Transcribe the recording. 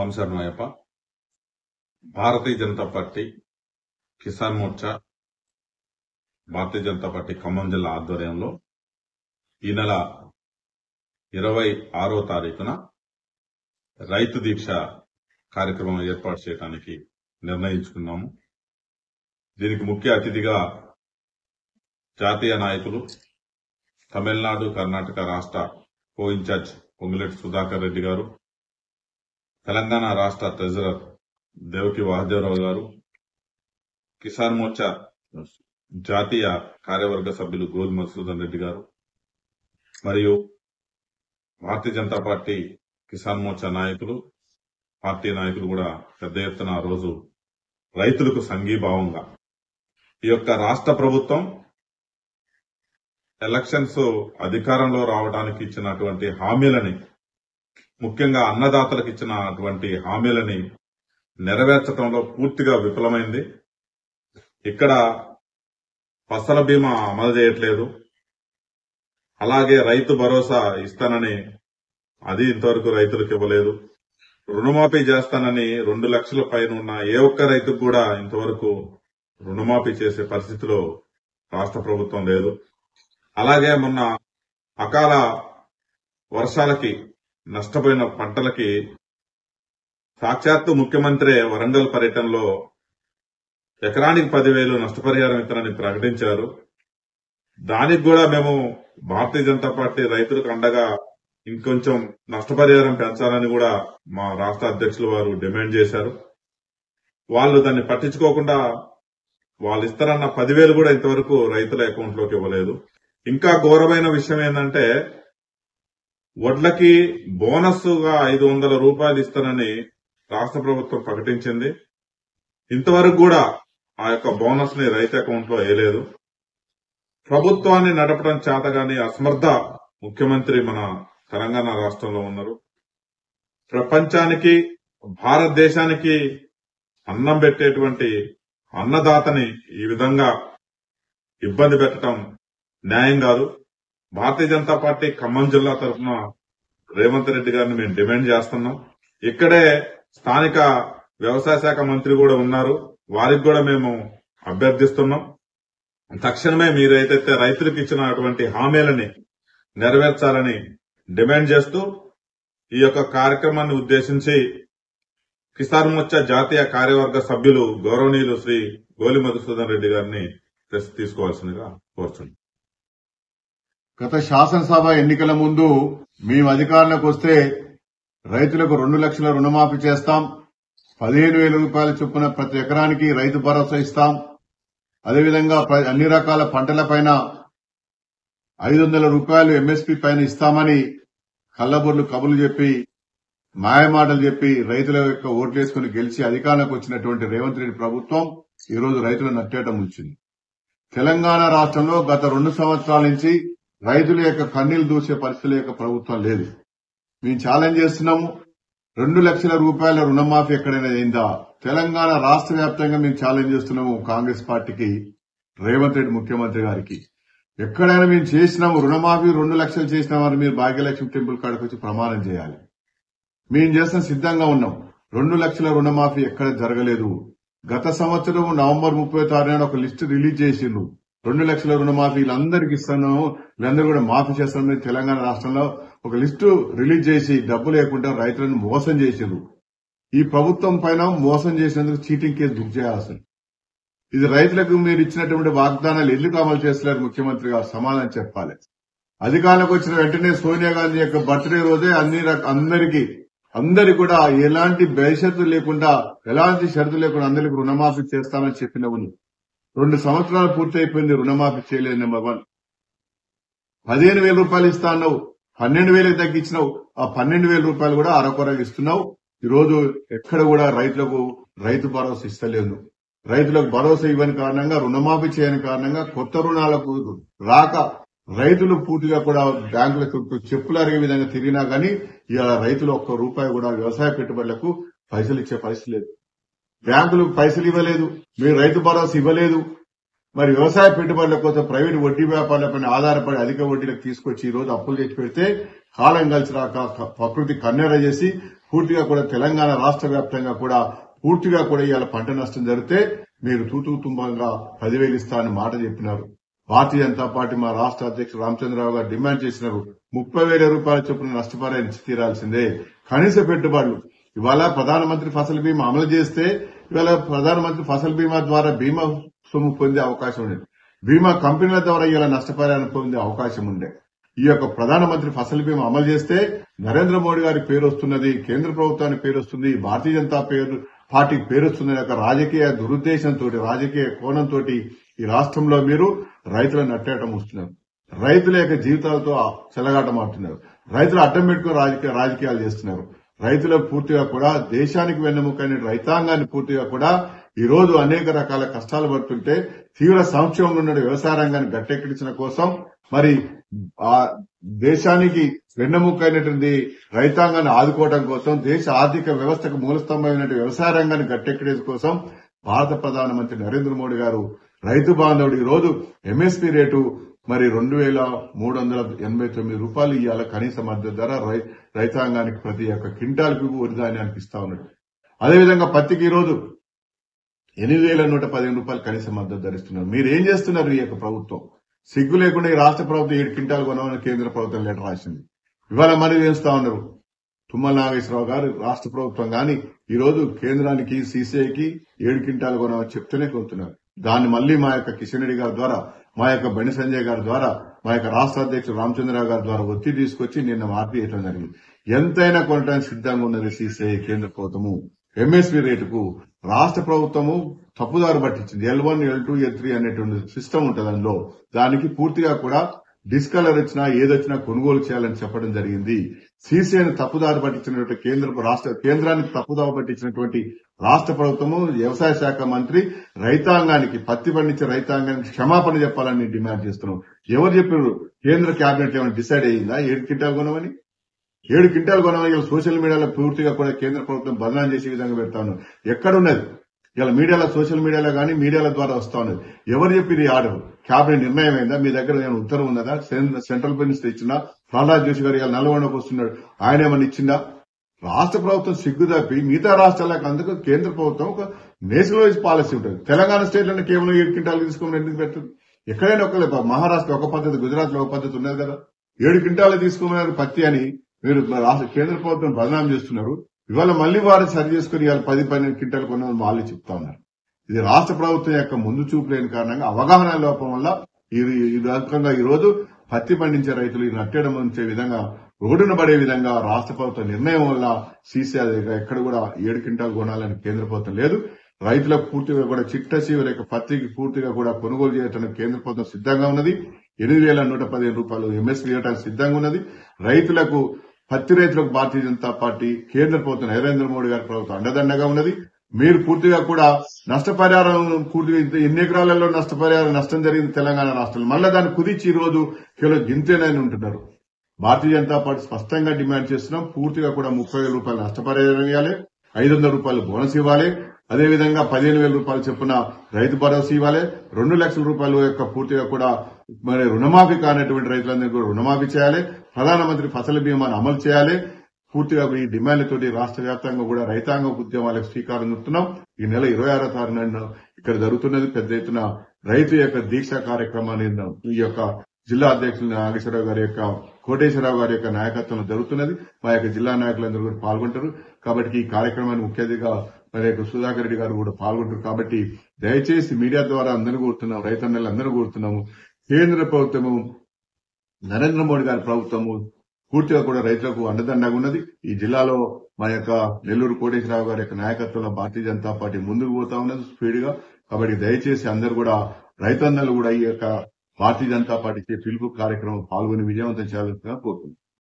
ఓం శరణయ్యప్ప. Bharatiya Janata party Kisan Morcha Bharatiya Janata party Khammam జిల్లా ఆధ్వర్యంలో ఈ నెల 26వ తారీఖున రైతు దీక్ష కార్యక్రమం ఏర్పాటు చేయడానికి నిర్ణయించుకున్నాము. దీనికి ముఖ్య అతిథిగా జాతీయ నాయకులు, తమిళనాడు, కర్ణాటక రాష్ట్ర కో ఇన్ఛార్జ్ పొంగులేటి సుధాకర్ రెడ్డి గారు, తెలంగాణ రాష్ట్ర ట్రెజరర్ దేవకి వాసుదేవరావు గారు, కిసాన్ మోర్చా జాతీయ కార్యవర్గ సభ్యులు గోల్ మధుసూదన్ రెడ్డి గారు మరియు భారతీయ జనతా పార్టీ కిసాన్ మోర్చా నాయకులు, పార్టీ నాయకులు కూడా పెద్ద ఎత్తున ఆ రోజు రైతులకు సంఘీభావంగా ఈ యొక్క రాష్ట్ర ప్రభుత్వం ఎలక్షన్స్ అధికారంలో రావడానికి ఇచ్చినటువంటి హామీలని, ముఖ్యంగా అన్నదాతలకు ఇచ్చినటువంటి హామీలని నెరవేర్చడంలో పూర్తిగా విఫలమైంది. ఇక్కడ ఫసల బీమా అమలు చేయట్లేదు, అలాగే రైతు భరోసా ఇస్తానని అది ఇంతవరకు రైతులకు ఇవ్వలేదు. రుణమాఫీ చేస్తానని 2 లక్షల పైన ఉన్న ఏ ఒక్క రైతుకు కూడా ఇంతవరకు రుణమాఫీ చేసే పరిస్థితిలో రాష్ట్ర ప్రభుత్వం లేదు. అలాగే మొన్న అకాల వర్షాలకి నష్టపోయిన పంటలకి సాక్షాత్తు ముఖ్యమంత్రి వరంగల్ పర్యటనలో ఎకరానికి 10,000 నష్టపరిహారం ఇస్తానని ప్రకటించారు. దానికి కూడా మేము భారతీయ జనతా పార్టీ రైతులకు అండగా ఇంకొంచెం నష్టపరిహారం పెంచాలని కూడా మా రాష్ట్ర అధ్యక్షులు వారు డిమాండ్ చేశారు. వాళ్ళు దాన్ని పట్టించుకోకుండా వాళ్ళు ఇస్తారన్న 10,000 కూడా ఇంతవరకు రైతుల అకౌంట్ లోకి ఇవ్వలేదు. ఇంకా ఘోరమైన విషయం ఏంటంటే, వడ్లకి బోనస్ గా 500 రూపాయలు ఇస్తానని రాష్ట్ర ప్రభుత్వం ప్రకటించింది. ఇంతవరకు కూడా ఆ యొక్క బోనస్ ని రైతు అకౌంట్ లో వేయలేదు. ప్రభుత్వాన్ని నడపడం చేతగాని అసమర్థ ముఖ్యమంత్రి మన తెలంగాణ రాష్ట్రంలో ఉన్నారు. ప్రపంచానికి, భారతదేశానికి అన్నం పెట్టేటువంటి అన్నదాతని ఈ విధంగా ఇబ్బంది పెట్టడం న్యాయం కాదు. భారతీయ జనతా పార్టీ ఖమ్మం జిల్లా తరఫున రేవంత్ రెడ్డి గారిని మేము డిమాండ్ చేస్తున్నాం. ఇక్కడే స్థానిక వ్యవసాయ శాఖ మంత్రి కూడా ఉన్నారు, వారికి కూడా మేము అభ్యర్థిస్తున్నాం. తక్షణమే మీరైతే రైతులకు ఇచ్చినటువంటి హామీలని నెరవేర్చాలని డిమాండ్ చేస్తూ ఈ యొక్క కార్యక్రమాన్ని ఉద్దేశించి కిసాన్ మోర్చా జాతీయ కార్యవర్గ సభ్యులు గౌరవనీయులు శ్రీ గోలి మధుసూదన్ రెడ్డి గారిని తీసుకోవాల్సిందిగా కోరుచున్నాం. గత శాసనసభ ఎన్నికల ముందు మేము అధికారంలోకి వస్తే రైతులకు 2 లక్షల రుణమాఫీ చేస్తాం, 15,000 రూపాయల చొప్పున ప్రతి ఎకరానికి రైతు భరోసా ఇస్తాం, అదేవిధంగా అన్ని రకాల పంటలపైన 500 రూపాయలు ఎంఎస్పీ పైన ఇస్తామని కల్లబొర్లు కబుర్లు చెప్పి, మాయమాటలు చెప్పి రైతుల యొక్క ఓట్లేసుకుని గెలిచి అధికారంలోకి వచ్చినటువంటి రేవంత్ రెడ్డి ప్రభుత్వం ఈ రోజు రైతులను నట్టేట ముంచింది. తెలంగాణ రాష్ట్రంలో గత 2 సంవత్సరాల నుంచి రైతుల యొక్క కన్నీళ్లు దూసే పరిస్థితుల యొక్క ప్రభుత్వం లేదు. మేము ఛాలెంజ్ చేస్తున్నాము, 2 లక్షల రూపాయల రుణమాఫీ ఎక్కడైనా అయిందా? తెలంగాణ రాష్ట్ర వ్యాప్తంగా మేము ఛాలెంజ్ చేస్తున్నాము కాంగ్రెస్ పార్టీకి, రేవంత్ రెడ్డి ముఖ్యమంత్రి గారికి. ఎక్కడైనా మేము చేసినాము రుణమాఫీ 2 లక్షలు చేసినామని మీరు భాగ్యలక్ష్మి టెంపుల్ కాడికి వచ్చి ప్రమాణం చేయాలి. మేము చేసిన సిద్ధంగా ఉన్నాం. 2 లక్షల రుణమాఫీ ఎక్కడ జరగలేదు. గత సంవత్సరం నవంబర్ 30వ తారీఖున ఒక లిస్టు రిలీజ్ చేసిండ్రు. 2 లక్షల రుణమాఫీ వీళ్ళందరికీ ఇస్తాను, వీళ్ళందరూ కూడా మాఫీ చేస్తామని తెలంగాణ రాష్ట్రంలో ఒక లిస్టు రిలీజ్ చేసి డబ్బు లేకుండా రైతులను మోసం చేసిండ్రు. ఈ ప్రభుత్వం పైన మోసం చేసినందుకు చీటింగ్ కేసు బుక్ చేయాల్సింది. ఇది రైతులకు మీరు ఇచ్చినటువంటి వాగ్దానాలు ఎందుకు అమలు చేస్తున్నారు ముఖ్యమంత్రి గారు సమాధానం చెప్పాలి. అధికారంలోకి వచ్చిన వెంటనే సోనియా గాంధీ యొక్క బర్త్డే రోజే అందరికి కూడా ఎలాంటి భవిష్యత్తు లేకుండా, ఎలాంటి షరతు లేకుండా అందరికి రుణమాఫీ చేస్తామని చెప్పినవు. 2 సంవత్సరాలు పూర్తయిపోయింది, రుణమాఫీ చేయలేదు. నెంబర్ 1, 15,000 రూపాయలు ఇస్తా అన్నావు, 12,000 తగ్గించినావు. ఆ 12,000 రూపాయలు కూడా అరకొరగా ఇస్తున్నావు. ఈ రోజు ఎక్కడ కూడా రైతులకు రైతు భరోసా ఇస్తలేదు. రైతులకు భరోసా ఇవ్వని కారణంగా, రుణమాఫీ చేయని కారణంగా కొత్త రుణాలకు రాక రైతులు పూర్తిగా కూడా బ్యాంకుల చుట్టూ చెప్పులు అరిగే విధంగా తిరిగినా గానీ ఇవాళ రైతులు 1 రూపాయి కూడా వ్యవసాయ పెట్టుబడులకు పైసలు ఇచ్చే పరిస్థితి లేదు. బ్యాంకులు పైసలు ఇవ్వలేదు, మీరు రైతు భరోసా ఇవ్వలేదు. మరి వ్యవసాయ పెట్టుబడుల కోసం ప్రైవేటు వడ్డీ వ్యాపారాలపై ఆధారపడి అధిక వడ్డీలకు తీసుకొచ్చి ఈ రోజు అప్పులు తెచ్చి పెడితే కాలం కలిసి రాక ప్రకృతి కన్నెర చేసి పూర్తిగా కూడా తెలంగాణ రాష్ట్ర వ్యాప్తంగా కూడా పూర్తిగా కూడా ఇవాళ పంట నష్టం జరిగితే మీరు తూతుతుంబంగా 10,000 ఇస్తారని మాట చెప్పినారు. భారతీయ జనతా పార్టీ మా రాష్ట్ర అధ్యక్షుడు రామచంద్రరావు గారు డిమాండ్ చేసినారు. 30,000 రూపాయల చొప్పున నష్టపరిహారం ఇచ్చి తీరాల్సిందే. కనీస పెట్టుబడులు ఇవాళ ప్రధానమంత్రి ఫసల్ బీమా అమలు చేస్తే ఇవాళ ప్రధానమంత్రి ఫసల్ బీమా ద్వారా బీమా సొమ్ము పొందే అవకాశం ఉండేది. బీమా కంపెనీల ద్వారా ఇలా నష్టపరిహారం పొందే అవకాశం ఉండే. ఈ యొక్క ప్రధానమంత్రి ఫసల్ బీమా అమలు చేస్తే నరేంద్ర మోడీ గారి పేరు వస్తున్నది, కేంద్ర ప్రభుత్వానికి పేరు వస్తుంది, భారతీయ జనతా పార్టీకి పేరు వస్తుంది. యొక్క రాజకీయ దురుద్దేశంతో రాజకీయ కోణంతో ఈ రాష్ట్రంలో మీరు రైతులను అట్టేయటం వస్తున్నారు. రైతుల యొక్క జీవితాలతో చెలగాటమాడుతున్నారు. రైతులు అడ్డం పెట్టుకుని రాజకీయాలు చేస్తున్నారు. రైతులకు పూర్తిగా కూడా దేశానికి వెన్నెముకైన రైతాంగాన్ని పూర్తిగా కూడా ఈ రోజు అనేక రకాల కష్టాలు పడుతుంటే తీవ్ర సంక్షేమంలో ఉన్న వ్యవసాయ రంగాన్ని గట్టెక్కించిన కోసం మరి ఆ దేశానికి వెన్నెముకైనటువంటి రైతాంగాన్ని ఆదుకోవడం కోసం దేశ ఆర్థిక వ్యవస్థకు మూలస్తంభమైనటువంటి వ్యవసాయ రంగాన్ని గట్టెక్కించడం కోసం భారత ప్రధానమంత్రి నరేంద్ర మోడీ గారు రైతు బాంధవుడు ఈ రోజు ఎంఎస్పీ రేటు మరి 2,389 రూపాయలు ఇవాళ కనీస మద్దతు ధర రైతాంగానికి ప్రతి ఒక్క క్వింటాల్కి వరి ధాన్యానికి ఇస్తా ఉన్నాడు. అదేవిధంగా పత్తికి ఈ రోజు 8,115 రూపాయలు కనీస మద్దతు ధరిస్తున్నారు. మీరేం చేస్తున్నారు? ఈ యొక్క ప్రభుత్వం సిగ్గు లేకుండా ఈ రాష్ట్ర ప్రభుత్వం 7 క్వింటాలు కొనమని కేంద్ర ప్రభుత్వం లెటర్ రాసింది. ఇవాళ మరి చేస్తా ఉన్నారు. తుమ్మల నాగేశ్వరరావు గారు రాష్ట్ర ప్రభుత్వం గాని ఈ రోజు కేంద్రానికి సీసీఐకి 7 క్వింటాలు కొనమని చెప్తూనే కొంటున్నారు. దాన్ని మళ్లీ మా యొక్క కిషన్ రెడ్డి గారి ద్వారా, మా యొక్క బండి సంజయ్ గారి ద్వారా, మా యొక్క రాష్ట్ర అధ్యక్షుడు రామచంద్రరావు గారి ద్వారా ఒత్తిడి తీసుకొచ్చి నిన్న మార్పు చేయడం జరిగింది. ఎంతైనా కొనడానికి సిద్దంగా ఉన్నది సీసీఐ కేంద్ర ప్రభుత్వము. ఎంఎస్పీ రేటుకు రాష్ట్ర ప్రభుత్వము తప్పుదారు పట్టించింది. L1, L2, L3 అనేటువంటి సిస్టమ్ ఉంటుంది అందులో. దానికి పూర్తిగా కూడా డిస్కలర్ వచ్చినా ఏదొచ్చినా కొనుగోలు చేయాలని చెప్పడం జరిగింది. సీసీఐని తప్పుదారు పట్టించినటువంటి కేంద్రానికి తప్పుదారు పట్టించినటువంటి రాష్ట్ర ప్రభుత్వము, వ్యవసాయ శాఖ మంత్రి రైతాంగానికి, పత్తి పండించే రైతాంగానికి క్షమాపణ చెప్పాలని డిమాండ్ చేస్తున్నాం. ఎవరు చెప్పారు? కేంద్ర కేబినెట్ ఏమైనా డిసైడ్ అయ్యిందా 7 క్వింటాలు కొనమని? 7 క్వింటాలు కొనమని సోషల్ మీడియాలో పూర్తిగా కూడా కేంద్ర ప్రభుత్వం బదనాం చేసే విధంగా పెడతా ఉన్నారు. ఎక్కడున్నది? ఇలా మీడియాలో, సోషల్ మీడియాలో గానీ మీడియాల ద్వారా వస్తా ఉన్నది. ఎవరు చెప్పింది ఆర్డర్? క్యాబినెట్ నిర్ణయం అయిందా? మీ దగ్గర ఏమైనా ఉత్తర్వు ఉన్నదా? సెంట్రల్ మినిస్టర్ ఇచ్చిందా? ప్రహ్లాద్ జోషి గారు ఇలా నల్గొండకు వస్తున్నాడు, ఆయన ఏమన్నా ఇచ్చిందా? రాష్ట్ర ప్రభుత్వం సిగ్గు తప్పి మిగతా రాష్ట్రాలకు అందుకు కేంద్ర ప్రభుత్వం ఒక నేషనల్ వైజ్ పాలసీ ఉంటుంది. తెలంగాణ స్టేట్ లోనే కేవలం 7 క్వింటాలు తీసుకోమని ఎందుకు పెట్టదు? ఎక్కడైనా ఒక మహారాష్ట్ర ఒక పద్ధతి, గుజరాత్ లో ఒక పద్ధతి ఉన్నది కదా. 7 క్వింటాలు తీసుకోమన్నారు పత్తి అని మీరు కేంద్ర ప్రభుత్వం బదనాం చేస్తున్నారు. ఇవాళ మళ్లీ వారు సరి చేసుకుని ఇవాళ 10-12 క్వింటాలు కొన్నామని వాళ్ళు చెప్తా ఉన్నారు. ఇది రాష్ట్ర ప్రభుత్వం యొక్క ముందు చూపు లేని కారణంగా, అవగాహన లోపం వల్ల ఈ రకంగా ఈ రోజు పత్తి పండించే రైతులు ఈ నట్టేయడం ఉంచే విధంగా, రోడ్డున పడే విధంగా రాష్ట్ర ప్రభుత్వ నిర్ణయం వల్ల సీసీ ఎక్కడ కూడా 7 క్వింటాలు కొనాలని కేంద్ర ప్రభుత్వం లేదు. రైతులకు పూర్తిగా కూడా చిట్ట చివరి పత్తికి పూర్తిగా కూడా కొనుగోలు చేయడానికి కేంద్ర ప్రభుత్వం సిద్దంగా ఉన్నది. 8,115 రూపాయలు ఎంఎస్పీ ఇవ్వడానికి సిద్దంగా ఉన్నది. పత్తి రైతులకు భారతీయ జనతా పార్టీ, కేంద్ర ప్రభుత్వం, నరేంద్ర మోడీ గారి ప్రభుత్వం అండదండగా ఉన్నది. మీరు పూర్తిగా కూడా నష్టపరిహారం పూర్తిగా ఎన్ని ఎకరాలలో నష్టం జరిగింది తెలంగాణ రాష్ట్రంలో, మళ్ళా దాన్ని కుదిర్చి ఈ రోజు కేవలం గింతేనని ఉంటున్నారు. భారతీయ జనతా పార్టీ స్పష్టంగా డిమాండ్ చేస్తున్నాం. పూర్తిగా కూడా 30,000 రూపాయలు నష్టపరిహారం ఇవ్వాలి, 500 రూపాయలు బోనస్ ఇవ్వాలి, అదేవిధంగా 15,000 రూపాయలు చొప్పున రైతు భరోసా ఇవ్వాలి, 2 లక్షల రూపాయలు యొక్క పూర్తిగా కూడా మరి రుణమాఫీ కానటువంటి రైతులందరికీ కూడా రుణమాఫీ చేయాలి, ప్రధానమంత్రి ఫసల్ బీమాను అమలు చేయాలి. పూర్తిగా ఈ డిమాండ్లతోటి రాష్ట్ర వ్యాప్తంగా కూడా రైతాంగ ఉద్యమాలకు శ్రీకారం చుడుతున్నాం. ఈ నెల 26వ తారీఖున ఇక్కడ జరుగుతున్నది పెద్ద ఎత్తున రైతు యొక్క దీక్ష కార్యక్రమాన్ని ఈ యొక్క జిల్లా అధ్యక్షులు నాగేశ్వరరావు గారి యొక్క, కోటేశ్వరరావు గారి యొక్క నాయకత్వంలో జరుగుతున్నది. మా యొక్క జిల్లా నాయకులందరూ కూడా పాల్గొంటారు. కాబట్టి ఈ కార్యక్రమాన్ని ముఖ్య అతిథిగా మరి సుధాకర్ రెడ్డి గారు కూడా పాల్గొంటారు. కాబట్టి దయచేసి మీడియా ద్వారా అందరూ కోరుతున్నాం, రైతన్నలు అందరూ కోరుతున్నాము, కేంద్ర ప్రభుత్వము, నరేంద్ర మోడీ గారి ప్రభుత్వము పూర్తిగా కూడా రైతులకు అండదండగా ఉన్నది. ఈ జిల్లాలో మా యొక్క నెల్లూరు కోటేశ్వరరావు గారి యొక్క నాయకత్వంలో భారతీయ జనతా పార్టీ ముందుకు పోతా ఉన్నది స్పీడ్ గా. కాబట్టి దయచేసి అందరూ కూడా, రైతన్నలు కూడా ఈ యొక్క భారతీయ జనతా పార్టీ పిలుపు కార్యక్రమం పాల్గొని విజయవంతం చేయాలని కోరుతున్నాం.